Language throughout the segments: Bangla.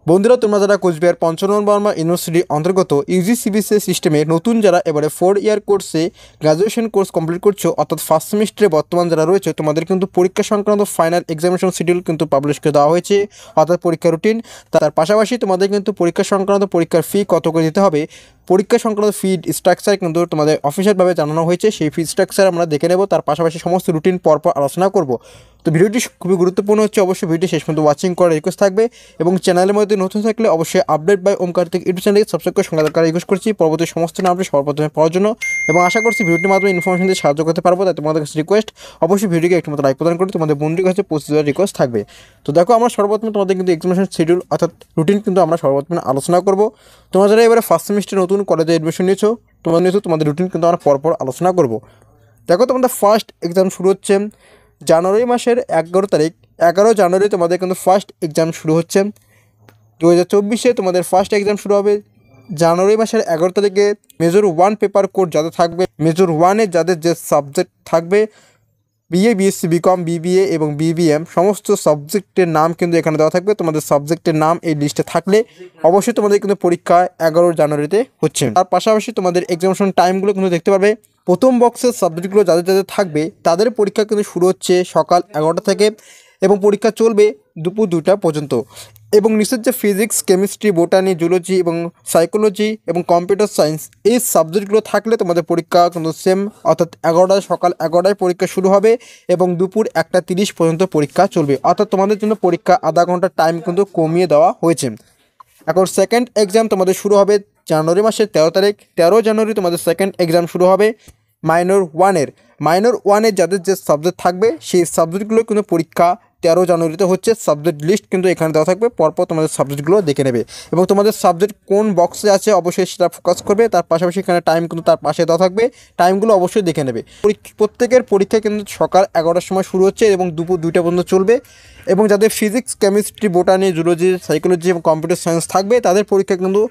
বন্ধুরা, তোমরা যারা কোচবিহার পঞ্চনন বর্মা ইউনিভার্সিটির অন্তর্গত ইউজিসিবিসি সিস্টেমে নতুন যারা এবারে 4 ইয়ার কোর্সে গ্র্যাজুয়েশন কোর্স কমপ্লিট করছো, অর্থাৎ ফার্স্ট সেমিস্টারে বর্তমান যারা রয়েছে, তোমাদের কিন্তু পরীক্ষা সংক্রান্ত ফাইনাল এক্সামিনেশন শিডিউল কিন্তু পাবলিশ করে দেওয়া হয়েছে, অর্থাৎ পরীক্ষা রুটিন। তার পাশাপাশি তোমাদের কিন্তু পরীক্ষা সংক্রান্ত পরীক্ষার ফি কত করে দিতে হবে, পরীক্ষা সংক্রান্ত ফি স্ট্রাকচার কিন্তু তোমাদের অফিসিয়ালভাবে জানানো হয়েছে। সেই ফি স্ট্রাকচার আমরা দেখে নেব, তার পাশাপাশি সমস্ত রুটিন পরপর আলোচনা করব। তো ভিডিওটি খুবই গুরুত্বপূর্ণ হচ্ছে, অবশ্যই ভিডিও শেষ পর্যন্ত ওয়াচিং করার রিকোয়েস্ট থাকবে এবং চ্যানেলের মধ্যে নতুন থাকলে অবশ্যই আপডেট বাই ওমকার থেকে ইউটিউব চ্যানেলকে সাবস্ক্রাইব করে সঙ্গে থাকার রিকোয়েস্ট করছি পরবর্তী সমস্ত আপডেট সবার প্রথমে পাওয়ার জন্য। এবং আশা করছি ভিডিওটির মাধ্যমে ইনফরমেশন দিয়ে সাহায্য করতে পারবো। তাই তোমাদের কাছে রিকোয়েস্ট, অবশ্যই ভিডিওকে একটু মতো লাইক প্রদান করে তোমাদের বন্ধুর কাছে পৌঁছে দেওয়ার রিকোয়েস্ট থাকবে। তো দেখো, আমরা সর্বপ্রথমে তোমাদের কিন্তু এক্সামিনেশন শিডিউল অর্থাৎ রুটিন কিন্তু আমরা সর্বপ্রথমে আলোচনা করব। তোমরা যারা এবারে ফার্স্ট সেমিস্টার নতুন কলেজে এডমিশন নিয়েছো, তোমাদের রুটিন কিন্তু আমরা পরপর আলোচনা করব। দেখো, তোমাদের ফার্স্ট এক্সাম শুরু হচ্ছে জানুয়ারি মাসের 11 তারিখ। 11 জানুয়ারি তোমাদের কিন্তু ফার্স্ট এক্সাম শুরু হচ্ছে। 2024-এ তোমাদের ফার্স্ট এক্সাম শুরু হবে জানুয়ারি মাসের 11 তারিখে। মেজর 1 পেপার কোড যাদের থাকবে, মেজর 1-এ যাদের যে সাবজেক্ট থাকবে, বিএ, বিএসসি, বিকম, বিবিএ এবং বিবিএম সমস্ত সাবজেক্টের নাম কিন্তু এখানে দেওয়া থাকবে। তোমাদের সাবজেক্টের নাম এই লিস্টে থাকলে অবশ্যই তোমাদের কিন্তু পরীক্ষা 11 জানুয়ারিতে হচ্ছে। তার পাশাপাশি তোমাদের এক্সামিনেশন টাইমগুলো কিন্তু দেখতে পারবে। প্রথম বক্সের সাবজেক্টগুলো যাদের যাদের থাকবে তাদের পরীক্ষা কিন্তু শুরু হচ্ছে সকাল 11টা থেকে এবং পরীক্ষা চলবে দুপুর 2টা পর্যন্ত। এবং নিচের যে ফিজিক্স, কেমিস্ট্রি, বোটানি, জুলজি এবং সাইকোলজি এবং কম্পিউটার সায়েন্স এই সাবজেক্টগুলো থাকলে তোমাদের পরীক্ষা কিন্তু সেম, অর্থাৎ 11টায়, সকাল 11টায় পরীক্ষা শুরু হবে এবং দুপুর 1:30 পর্যন্ত পরীক্ষা চলবে। অর্থাৎ তোমাদের জন্য পরীক্ষা আধা ঘন্টা টাইম কিন্তু কমিয়ে দেওয়া হয়েছে। এখন সেকেন্ড এক্সাম তোমাদের শুরু হবে জানুয়ারি মাসের 13 তারিখ। 13 জানুয়ারি তোমাদের সেকেন্ড এক্সাম শুরু হবে মাইনর 1-এর। মাইনর 1-এর যাদের যে সাবজেক্ট থাকবে সেই সাবজেক্টগুলো কিন্তু পরীক্ষা 13 জানুয়ারিতে হচ্ছে। সাবজেক্ট লিস্ট কিন্তু এখানে দেওয়া থাকবে, পরপর তোমাদের সাবজেক্টগুলো দেখে নেবে এবং তোমাদের সাবজেক্ট কোন বক্সে আছে অবশ্যই সেটা ফোকাস করবে। তার পাশাপাশি এখানে টাইম কিন্তু তার পাশে দেওয়া থাকবে, টাইমগুলো অবশ্যই দেখে নেবে। প্রত্যেকের পরীক্ষা কিন্তু সকাল 11টার সময় শুরু হচ্ছে এবং দুপুর 2টা পর্যন্ত চলবে। এবং যাদের physics, chemistry, botany, zoology, psychology এবং কম্পিউটার সায়েন্স থাকবে তাদের পরীক্ষা কিন্তু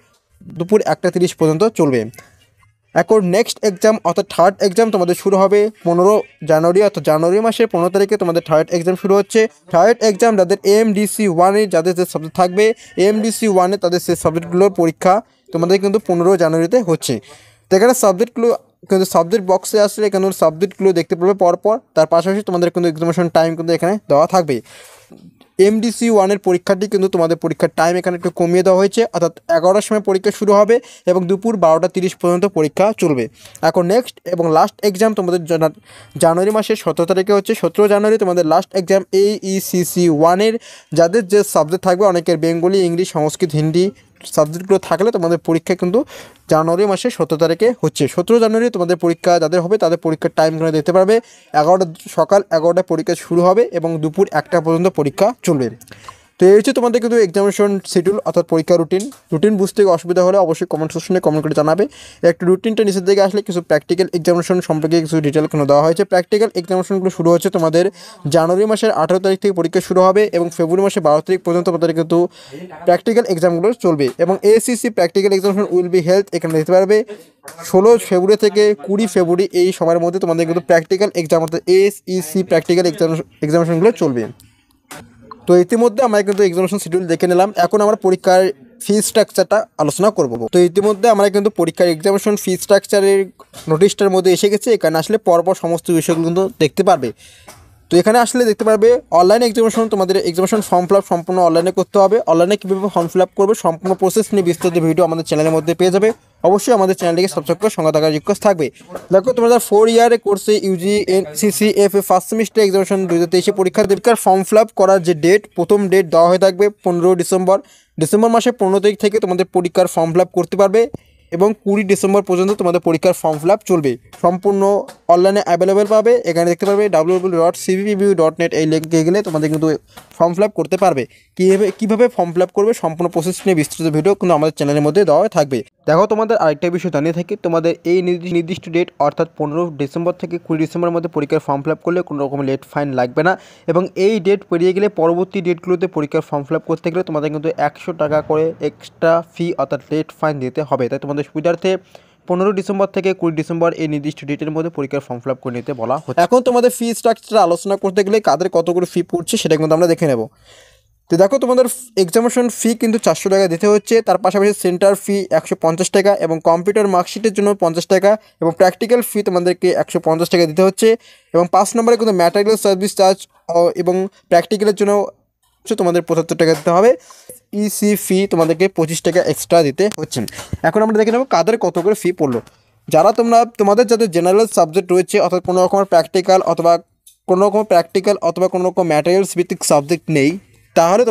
দুপুর 1:30 পর্যন্ত চলবে। এখন নেক্সট এক্সাম অর্থাৎ থার্ড এক্সাম তোমাদের শুরু হবে 15 জানুয়ারি, অর্থাৎ জানুয়ারি মাসের 15 তারিখে তোমাদের থার্ড এক্সাম শুরু হচ্ছে। থার্ড এক্সাম যাদের এএমডিসি 1-এ যাদের যে সাবজেক্ট থাকবে, এএমডিসি 1-এ তাদের সেই সাবজেক্টগুলোর পরীক্ষা তোমাদের কিন্তু 15 জানুয়ারিতে হচ্ছে। তো এখানে সাবজেক্টগুলো কিন্তু সাবজেক্ট বক্সে আসলে এখানে সাবজেক্টগুলো দেখতে পাবে পরপর। তার পাশাপাশি তোমাদের কিন্তু এক্সামিনেশন টাইম কিন্তু এখানে দেওয়া থাকবে। এমডিসি 1-এর পরীক্ষাটি কিন্তু তোমাদের পরীক্ষার টাইম এখানে একটু কমিয়ে দেওয়া হয়েছে, অর্থাৎ 11টার সময় পরীক্ষা শুরু হবে এবং দুপুর 12:30 পর্যন্ত পরীক্ষা চলবে। এখন নেক্সট এবং লাস্ট এক্সাম তোমাদের জানুয়ারি মাসের 17 তারিখে হচ্ছে। 17 জানুয়ারি তোমাদের লাস্ট এক্সাম এইইসিসি 1-এর যাদের যে সাবজেক্ট থাকবে, অনেকের বেঙ্গলি, ইংলিশ, সংস্কৃত, হিন্দি সাবজেক্টগুলো থাকলে তোমাদের পরীক্ষা কিন্তু জানুয়ারি মাসের 17 তারিখে হচ্ছে। 17 জানুয়ারি তোমাদের পরীক্ষা যাদের হবে তাদের পরীক্ষার টাইমগুলো দেখতে পারবে। সকাল 11টায় পরীক্ষা শুরু হবে এবং দুপুর 1টা পর্যন্ত পরীক্ষা চলবে। তো এই হচ্ছে তোমাদের কিন্তু এক্সামিনেশন শিডিউল অর্থাৎ পরীক্ষা রুটিন বুঝতে অসুবিধা হলে অবশ্যই কমেন্ট সেকশনে কমেন্ট করে জানাবে। একটু রুটিনটা নিচের দিকে আসলে কিছু প্র্যাকটিক্যাল এক্সামিনেশন সম্পর্কে কিছু ডিটেল কোনো দেওয়া হয়েছে। প্র্যাকটিক্যাল এক্সামিনেশনগুলো শুরু হচ্ছে তোমাদের জানুয়ারি মাসের 18 তারিখ থেকে পরীক্ষা শুরু হবে এবং ফেব্রুয়ারি মাসের 12 তারিখ পর্যন্ত তোমাদের কিন্তু প্র্যাকটিক্যাল এক্সামগুলো চলবে। এবং ACC practical examination will be held এখানে দেখতে পারবে 16 ফেব্রুয়ারি থেকে 20 ফেব্রুয়ারি এই সময়ের মধ্যে তোমাদের কিন্তু প্র্যাকটিক্যাল এক্সাম অর্থাৎ এসইসি প্র্যাকটিক্যাল এক্সামিনেশনগুলো চলবে। তো ইতিমধ্যে আমরা কিন্তু এক্সামিনেশন শিডিউল দেখে নিলাম। এখন আমরা পরীক্ষার ফি স্ট্রাকচারটা আলোচনা করব। তো ইতিমধ্যে আমরা কিন্তু পরীক্ষার এক্সামিনেশন ফি স্ট্রাকচারের নোটিশটার মধ্যে এসে গেছে। এখানে আসলে পরপর সমস্ত বিষয়গুলো কিন্তু দেখতে পারবে। তো এখানে আসলে দেখতে পারবে অনলাইন এক্সামিনেশন, তোমাদের এক্সামিনেশন ফর্ম ফিল আপ সম্পূর্ণ অনলাইনে করতে হবে। অনলাইনে কীভাবে ফর্ম ফিল আপ করবে সম্পূর্ণ প্রসেস নিয়ে বিস্তারিত ভিডিও আমাদের চ্যানেলের মধ্যে পেয়ে যাবে। অবশ্যই আমাদের চ্যানেলটিকে সাবস্ক্রাইব করে সঙ্গে থাকার রিকোয়েস্ট থাকবে। দেখো, তোমাদের 4 ইয়ারের কোর্সে ইউজিসিএফএ ফার্স্ট সেমিস্টার এক্সামিনেশন 2023 পরীক্ষার ফর্ম ফিল আপ করার যে ডেট, প্রথম ডেট দেওয়া হয়ে থাকবে 15 ডিসেম্বর। ডিসেম্বর মাসের 15 তারিখ থেকে তোমাদের পরীক্ষার ফর্ম ফিল আপ করতে পারবে এবং 20 ডিসেম্বর পর্যন্ত তোমাদের পরীক্ষার ফর্ম ফিল আপ চলবে। সম্পূর্ণ অনলাইনে অ্যাভেলেবেল পাবে। এখানে দেখতে পারবে www.cvpbu.net এই লিঙ্কে গেলে তোমাদের কিন্তু ফর্ম ফিল আপ করতে পারবে। কীভাবে ফর্ম ফিল আপ করবে সম্পূর্ণ প্রসেস নিয়ে বিস্তৃত ভিডিও কিন্তু আমাদের চ্যানেলের মধ্যে দেওয়া থাকবে। দেখো, তোমাদের আরেকটা বিষয় জানিয়ে থাকি, তোমাদের এই নির্দিষ্ট ডেট অর্থাৎ 15 ডিসেম্বর থেকে 20 ডিসেম্বরের মধ্যে পরীক্ষার ফর্ম ফিল আপ করলে কোনো রকম লেট ফাইন লাগবে না। এবং এই ডেট পেরিয়ে গেলে পরবর্তী ডেটগুলোতে পরীক্ষার ফর্ম ফিল আপ করতে গেলে তোমাদের কিন্তু 100 টাকা করে এক্সট্রা ফি অর্থাৎ লেট ফাইন দিতে হবে। তাই তোমাদের সুবিধার্থে 15 ডিসেম্বর থেকে 20 ডিসেম্বর এই নির্দিষ্ট ডেটের মধ্যে পরীক্ষার ফর্ম ফিল আপ করে নিতে বলা হচ্ছে। এখন তোমাদের ফি স্ট্রাকচার আলোচনা করতে গেলে কাদের কত করে ফি পড়ছে সেটা কিন্তু আমরা দেখে নেব। তো দেখো তোমাদের এক্সামিনেশন ফি কিন্তু 400 টাকা দিতে হচ্ছে, তার পাশাপাশি সেন্টার ফি 150 টাকা এবং কম্পিউটার মার্কশিটের জন্য 50 টাকা এবং প্র্যাকটিক্যাল ফি তোমাদেরকে 150 টাকা দিতে হচ্ছে এবং 5 নম্বরে কিন্তু ম্যাটেরিয়াল সার্ভিস চার্জ এবং প্র্যাকটিক্যালের জন্য তোমাদের 75 টাকা দিতে হবে। ইসি ফি তোমাদেরকে 25 টাকা এক্সট্রা দিতে হচ্ছে। এখন আমরা দেখে নেব কাদের কত করে ফি পড়লো। যারা তোমাদের যাদের জেনারেল সাবজেক্ট রয়েছে, অর্থাৎ কোনো রকমের প্র্যাকটিক্যাল অথবা কোনো রকম ম্যাটেরিয়ালস ভিত্তিক সাবজেক্ট নেই, তাহলে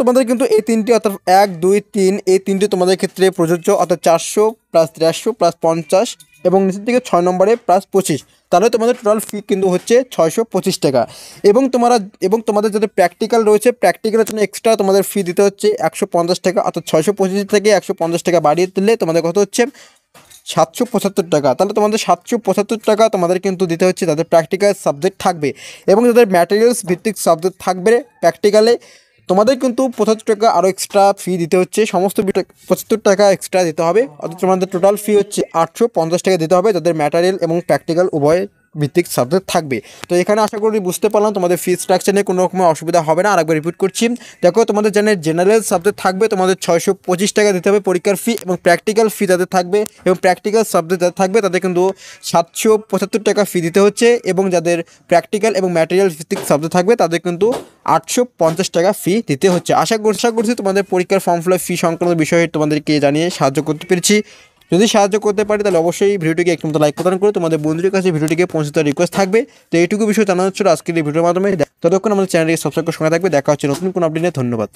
তোমাদের কিন্তু এই তিনটি অর্থাৎ 1, 2, 3 এই তিনটি তোমাদের ক্ষেত্রে প্রযোজ্য, অর্থাৎ 400 প্লাস 150 প্লাস 50 এবং নিচের দিকে 6 নম্বরে প্লাস 25, তাহলে তোমাদের টোটাল ফি কিন্তু হচ্ছে 625 টাকা। এবং তোমাদের যাদের প্র্যাকটিক্যাল রয়েছে, প্র্যাকটিক্যালের জন্য এক্সট্রা তোমাদের ফি দিতে হচ্ছে 150 টাকা, অর্থাৎ 625 থেকে 150 টাকা বাড়িয়ে দিলে তোমাদের কত হচ্ছে 775 টাকা। তাহলে তোমাদের 775 টাকা তোমাদের কিন্তু দিতে হচ্ছে তাদের প্র্যাকটিক্যাল সাবজেক্ট থাকবে। এবং যাদের ম্যাটেরিয়ালস ভিত্তিক সাবজেক্ট থাকবে প্র্যাকটিক্যালে, তোমাদের কিন্তু 75 টাকা আরও এক্সট্রা ফি দিতে হচ্ছে, সমস্ত 75 টাকা এক্সট্রা দিতে হবে। অর্থাৎ তোমাদের টোটাল ফি হচ্ছে 850 টাকা দিতে হবে যাদের ম্যাটেরিয়াল এবং প্র্যাকটিক্যাল উভয় ভিত্তিক সাবজেক্ট থাকবে। তো এখানে আশা করি বুঝতে পারলাম, তোমাদের ফি স্ট্রাকচার নিয়ে কোনো রকম অসুবিধা হবে না। আরেকবার রিপিট করছি, দেখো তোমাদের জেনারেল সাবজেক্ট থাকবে তোমাদের 625 টাকা দিতে হবে পরীক্ষার ফি, এবং প্র্যাকটিক্যাল ফি যাদের থাকবে এবং প্র্যাকটিক্যাল সাবজেক্ট যাদের থাকবে তাদের কিন্তু 775 টাকা ফি দিতে হচ্ছে, এবং যাদের প্র্যাকটিক্যাল এবং ম্যাটেরিয়াল ভিত্তিক সাবজেক্ট থাকবে তাদের কিন্তু 850 টাকা ফি দিতে হচ্ছে। আশা করছি তোমাদের পরীক্ষার ফর্ম ফিল আপ ফি সংক্রান্ত বিষয়ে তোমাদেরকে জানিয়ে সাহায্য করতে পেরেছি। যদি সাহায্য করতে পারি তাহলে অবশ্যই ভিডিওটিকে একটু মতো লাইক প্রদান করে তোমাদের বন্ধুদের কাছে ভিডিওটিকে পৌঁছে দেওয়ার রিকোয়েস্ট থাকবে। তো এইটুকু বিষয় জানানো হচ্ছিল আজকের এই ভিডিওর মাধ্যমে। ততক্ষণ আমাদের চ্যানেলটিকে সাবস্ক্রাইব করে সঙ্গে থাকবে। দেখা হচ্ছে নতুন কোনো আপডেট নিয়ে। ধন্যবাদ।